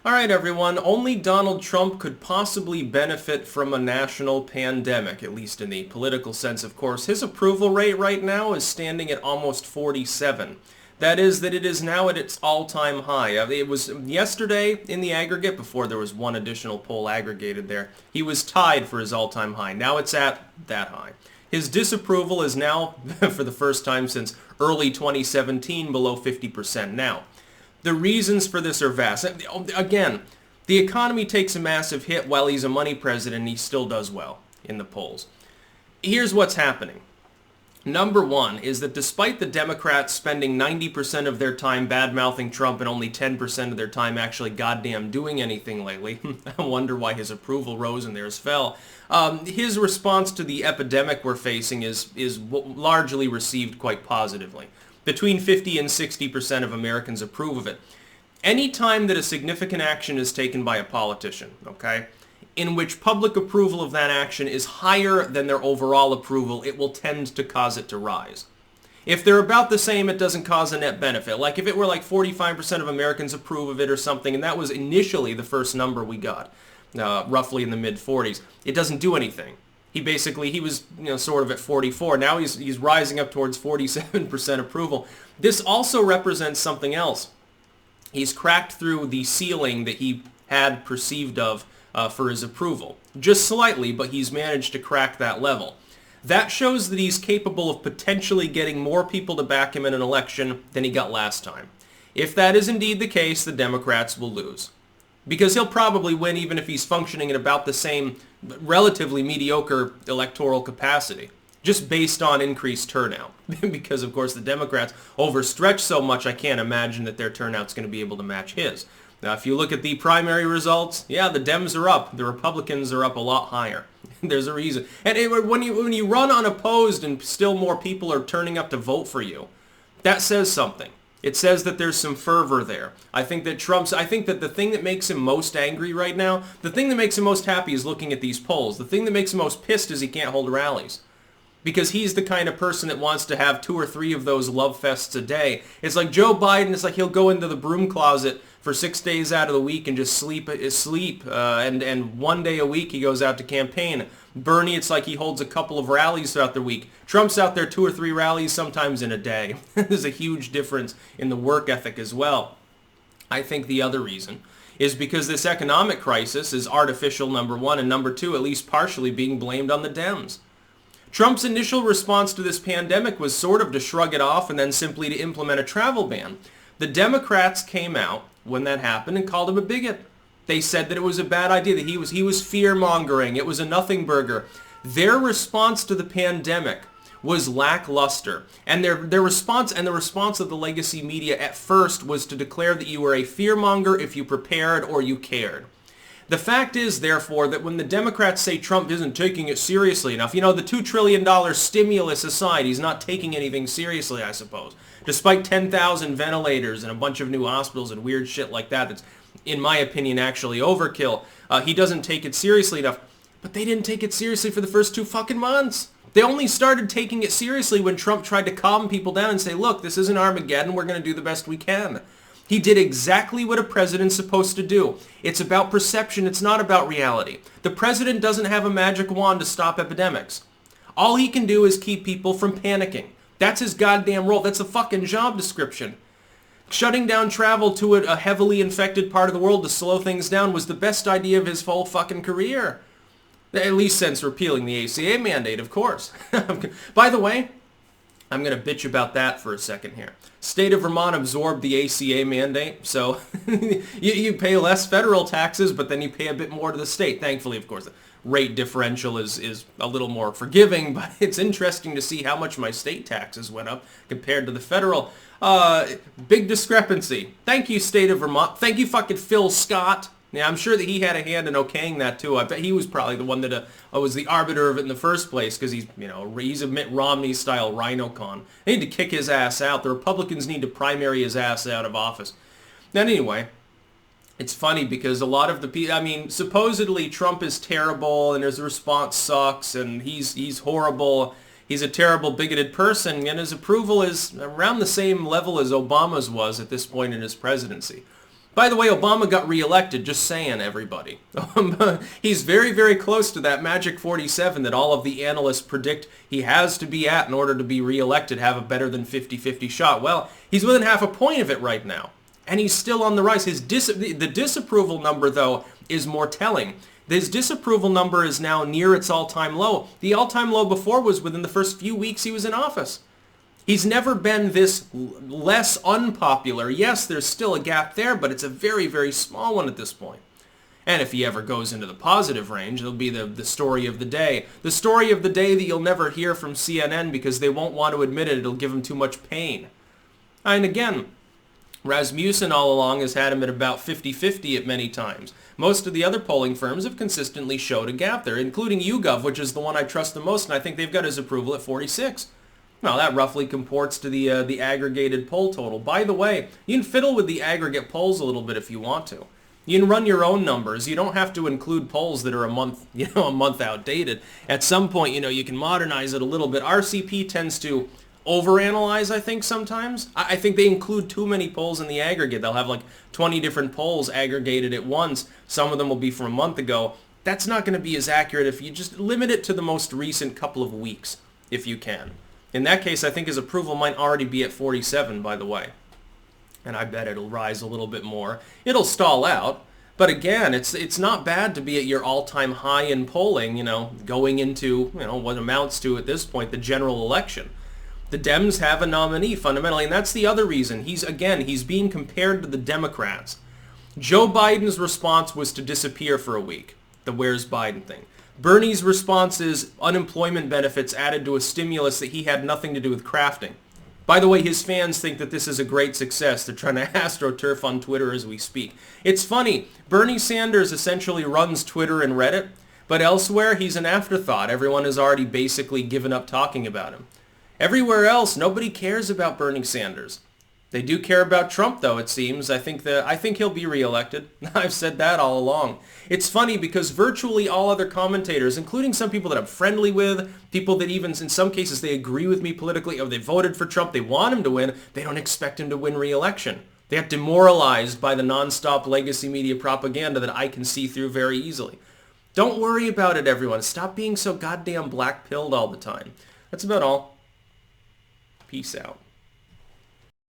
All right, everyone. Only Donald Trump could possibly benefit from a national pandemic, at least in the political sense, of course. His approval rate right now is standing at almost 47. That is that it is now at its all-time high. It was yesterday in the aggregate, before there was one additional poll aggregated there. He was tied for his all-time high. Now it's at that high. His disapproval is now, for the first time since early 2017, below 50% now. The reasons for this are vast. Again, the economy takes a massive hit while he's a money president and he still does well in the polls. Here's what's happening. Number one is that despite the Democrats spending 90% of their time bad-mouthing Trump and only 10% of their time actually goddamn doing anything lately, I wonder why his approval rose and theirs fell, his response to the epidemic we're facing is largely received quite positively. Between 50 and 60% of Americans approve of it. Any time that a significant action is taken by a politician, okay, in which public approval of that action is higher than their overall approval, it will tend to cause it to rise. If they're about the same, it doesn't cause a net benefit. Like if it were like 45% of Americans approve of it or something, and that was initially the first number we got, roughly in the mid-40s, it doesn't do anything. He was, sort of at 44. Now he's rising up towards 47% approval. This also represents something else. He's cracked through the ceiling that he had perceived of for his approval. Just slightly, but he's managed to crack that level. That shows that he's capable of potentially getting more people to back him in an election than he got last time. If that is indeed the case, the Democrats will lose. Because he'll probably win even if he's functioning at about the same relatively mediocre electoral capacity, just based on increased turnout. Because, of course, the Democrats overstretch so much, I can't imagine that their turnout's going to be able to match his. Now, if you look at the primary results, yeah, the Dems are up. The Republicans are up a lot higher. There's a reason. And when you run unopposed and still more people are turning up to vote for you, that says something. It says that there's some fervor there. I think that the thing that makes him most angry right now, the thing that makes him most happy is looking at these polls. The thing that makes him most pissed is he can't hold rallies. Because he's the kind of person that wants to have 2 or 3 of those love fests a day. It's like Joe Biden, it's like he'll go into the broom closet for 6 days out of the week and just sleep, and 1 day a week he goes out to campaign. Bernie, it's like he holds a couple of rallies throughout the week. Trump's out there 2 or 3 rallies, sometimes in a day. There's a huge difference in the work ethic as well. I think the other reason is because this economic crisis is artificial, number one, and number two, at least partially being blamed on the Dems. Trump's initial response to this pandemic was sort of to shrug it off and then simply to implement a travel ban. The Democrats came out when that happened and called him a bigot. They said that it was a bad idea, that he was fear-mongering, it was a nothing burger. Their response to the pandemic was lackluster. And their response and the response of the legacy media at first was to declare that you were a fearmonger if you prepared or you cared. The fact is, therefore, that when the Democrats say Trump isn't taking it seriously enough, the $2 trillion stimulus aside, he's not taking anything seriously, I suppose. Despite 10,000 ventilators and a bunch of new hospitals and weird shit like that that's, in my opinion, actually overkill, he doesn't take it seriously enough. But they didn't take it seriously for the first 2 fucking months. They only started taking it seriously when Trump tried to calm people down and say, look, this isn't Armageddon, we're going to do the best we can. He did exactly what a president's supposed to do. It's about perception, it's not about reality. The president doesn't have a magic wand to stop epidemics. All he can do is keep people from panicking. That's his goddamn role. That's a fucking job description. Shutting down travel to a heavily infected part of the world to slow things down was the best idea of his whole fucking career. At least since repealing the ACA mandate, of course. By the way, I'm going to bitch about that for a second here. State of Vermont absorbed the ACA mandate, so you pay less federal taxes, but then you pay a bit more to the state. Thankfully, of course, the rate differential is a little more forgiving, but it's interesting to see how much my state taxes went up compared to the federal. Big discrepancy. Thank you, State of Vermont. Thank you, fucking Phil Scott. Yeah, I'm sure that he had a hand in okaying that too. I bet he was probably the one that was the arbiter of it in the first place because he's a Mitt Romney-style rhino-con. They need to kick his ass out. The Republicans need to primary his ass out of office. Then anyway, it's funny because a lot of the people, supposedly Trump is terrible and his response sucks and he's horrible. He's a terrible, bigoted person, and his approval is around the same level as Obama's was at this point in his presidency. By the way, Obama got reelected, just saying, everybody. He's very, very close to that magic 47 that all of the analysts predict he has to be at in order to be reelected, have a better than 50-50 shot. Well, he's within half a point of it right now, and he's still on the rise. The disapproval number, though, is more telling. His disapproval number is now near its all-time low. The all-time low before was within the first few weeks he was in office. He's never been this less unpopular. Yes, there's still a gap there, but it's a very, very small one at this point. And if he ever goes into the positive range, it'll be the story of the day. The story of the day that you'll never hear from CNN because they won't want to admit it. It'll give them too much pain. And again, Rasmussen all along has had him at about 50-50 at many times. Most of the other polling firms have consistently showed a gap there, including YouGov, which is the one I trust the most, and I think they've got his approval at 46. Well, that roughly comports to the aggregated poll total. By the way, you can fiddle with the aggregate polls a little bit if you want to. You can run your own numbers. You don't have to include polls that are a month outdated. At some point, you can modernize it a little bit. RCP tends to overanalyze, I think, sometimes. I think they include too many polls in the aggregate. They'll have like 20 different polls aggregated at once. Some of them will be from a month ago. That's not going to be as accurate if you just limit it to the most recent couple of weeks, if you can. In that case, I think his approval might already be at 47, by the way. And I bet it'll rise a little bit more. It'll stall out. But again, it's not bad to be at your all-time high in polling, going into, what amounts to, at this point, the general election. The Dems have a nominee, fundamentally, and that's the other reason. He's being compared to the Democrats. Joe Biden's response was to disappear for a week, the where's Biden thing. Bernie's response is unemployment benefits added to a stimulus that he had nothing to do with crafting. By the way, his fans think that this is a great success. They're trying to astroturf on Twitter as we speak. It's funny. Bernie Sanders essentially runs Twitter and Reddit, but elsewhere he's an afterthought. Everyone has already basically given up talking about him. Everywhere else, nobody cares about Bernie Sanders. They do care about Trump, though, it seems. I think he'll be reelected. I've said that all along. It's funny because virtually all other commentators, including some people that I'm friendly with, people that even in some cases they agree with me politically, or they voted for Trump, they want him to win, they don't expect him to win re-election. They get demoralized by the nonstop legacy media propaganda that I can see through very easily. Don't worry about it, everyone. Stop being so goddamn black-pilled all the time. That's about all. Peace out.